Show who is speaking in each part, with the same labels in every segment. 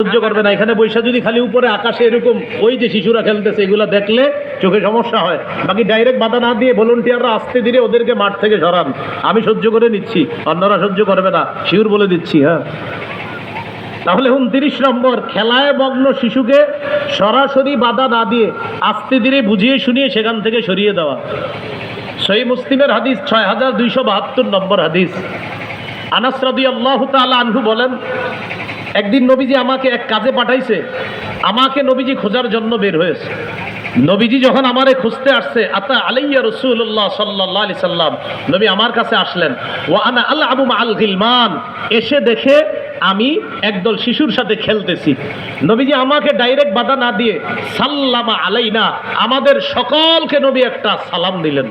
Speaker 1: সহ্য করবে না। এখানে বৈশা যদি খালি উপরে আকাশে এরকম ওই যে শিশুরা খেলতেছে এগুলা দেখলে চোখে সমস্যা হয়। বাকি ডাইরেক্ট বাধা না দিয়ে ভলেন্টিয়াররা আস্তে ধীরে ওদেরকে মাঠ থেকে সরান। আমি সহ্য করে নিচ্ছি, অন্যরা সহ্য করবে না, শিউর বলে দিচ্ছি। হ্যাঁ, তাহলে 29 নম্বর, খেলায় মগ্ন শিশুকে সরাসরি বাধা না দিয়ে আস্তে ধীরে বুঝিয়ে শুনিয়ে সেখান থেকে সরিয়ে দেওয়া। সহিহ মুসলিমের হাদিস 6272 নম্বর হাদিস। আনাস রাদিয়াল্লাহু তাআলা আনহু বলেন, একদিন নবীজি আমাকে এক কাজে পাঠাইছে। আমাকে নবীজি খোঁজার জন্য বের হয়েছে। নবীজি যখন আমারে খুঁজতে আসছে, আতা আলাইয়া রাসূলুল্লাহ সাল্লাল্লাহু আলাইহি সাল্লাম, নবী আমার কাছে আসলেন। ওয়া আনা আলআবু মাআল গিলমান, এসে দেখে আমি একদল শিশুর সাথে খেলতেছি। নবীজি আমাকে ডাইরেক্ট বাধা না দিয়ে সাল্লামা আলাইনা, আমাদের সকলকে নবী একটা সালাম দিলেন।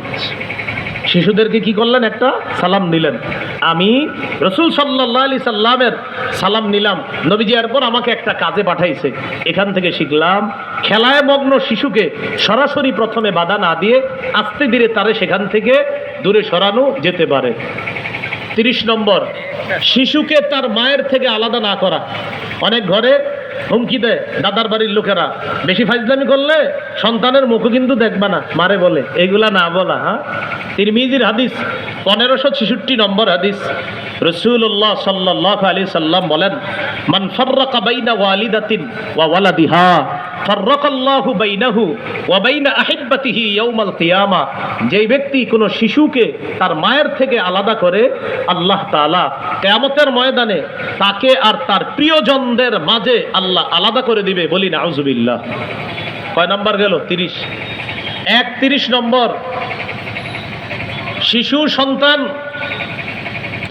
Speaker 1: শিশুদেরকে কি করলেন? একটা সালাম দিলেন। আমি রাসূল সাল্লাল্লাহু আলাইহি সাল্লামের সালাম নিলাম। নবীজি এরপর আমাকে একটা কাজে পাঠাইছে। এখান থেকে শিখলাম, খেলায় মগ্ন শিশুকে সরাসরি প্রথমে বাধা না দিয়ে আস্তে ধীরে তারে সেখান থেকে দূরে সরানো যেতে পারে। 30 নম্বর, শিশুকে তার মায়ের থেকে আলাদা না করা। অনেক ঘরে হুমকি দেয় দাদার বাড়ির লোকেরা, বেশি ফাইজলামি করলে সন্তানের মুখও কিন্তু দেখবা না, মারে বলে। এগুলা না বলা। হ্যাঁ, তিরমিজির হাদিস 1566 নম্বর হাদিস। রাসূলুল্লাহ সাল্লাল্লাহু আলাইহি সাল্লাম বলেন, মান ফাররাকা বাইনা ওয়ালিদাতিন ওয়া ওয়ালাদিহা ফাররাকাল্লাহু বাইনাহু ওয়া বাইনা আহিব্বাতিহি ইয়াউমাল কিয়ামা। যেই ব্যক্তি কোনো শিশুকে তার মায়ের থেকে আলাদা করে, আল্লাহ তাআলা কিয়ামতের ময়দানে তাকে আর তার প্রিয়জনদের মাঝে আল্লাহ আলাদা করে দিবে। বলি নাউজুবিল্লাহ। কয় নাম্বার গেল? 30। 31 নম্বর, শিশু সন্তান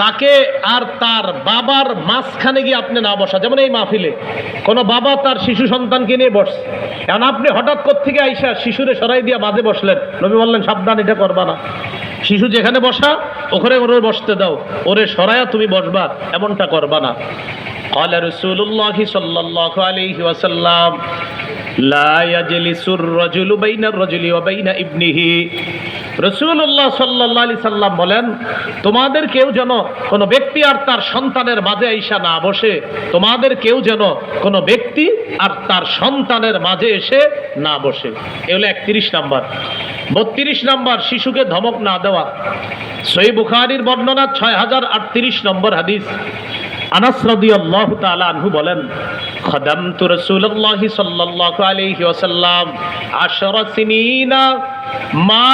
Speaker 1: তাকে আর তার বাবার মাঝখানে গিয়ে আপনি না বসা। যেমন এই মাহফিলে কোনো বাবা তার শিশু সন্তানকে নিয়ে বসছে, এখন আপনি হঠাৎ কোত্থেকে আইসা শিশুরে সরাই দিয়া মাঝে বসলেন। নবী বললেন, সাবধান, এটা করবা না। শিশু যেখানে বসা ওখানে ওরে বসতে দাও, ওরে সরায়া তুমি বসবা, এমনটা করবা না। ক্বালা রাসূলুল্লাহ সাল্লাল্লাহু আলাইহি ওয়াসাল্লাম, লা ইয়াজলিসুর রাজুলু বাইনার রাজুলি ওয়া বাইনা ইবনিহি। রাসূলুল্লাহ সাল্লাল্লাহু আলাইহি সাল্লাম বলেন, তোমাদের কেউ যেন কোনো ব্যক্তি আর তার সন্তানের মাঝে আইসা না বসে। তোমাদের কেউ যেন কোনো ব্যক্তি আর তার সন্তানের মাঝে এসে না বসে। এ হলো 31 নাম্বার। 32 নাম্বার, শিশুকে ধমক না দেওয়া। সহিহ বুখারীর বর্ণনা 6038 নম্বর হাদিস। আনাস রাদিয়াল্লাহু তাআলা আনহু বলেন, খাদামতু রাসূলুল্লাহি সাল্লাল্লাহু আলাইহি ওয়াসাল্লাম 10 সিনিনা মা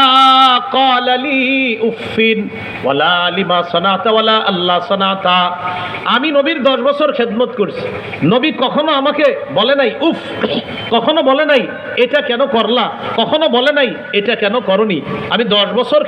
Speaker 1: ক্বালা লি উফিন ওয়ালা লিমা সানাতা ওয়ালা আল্লাহ সানাতা। আমি নবীর 10 বছর খেদমত করছি। নবী কখনো আমাকে বলে নাই উফ, কখনো বলে নাই এটা কেন করলা, কখনো বলে নাই এটা কেন করনি। আমি 10 বছর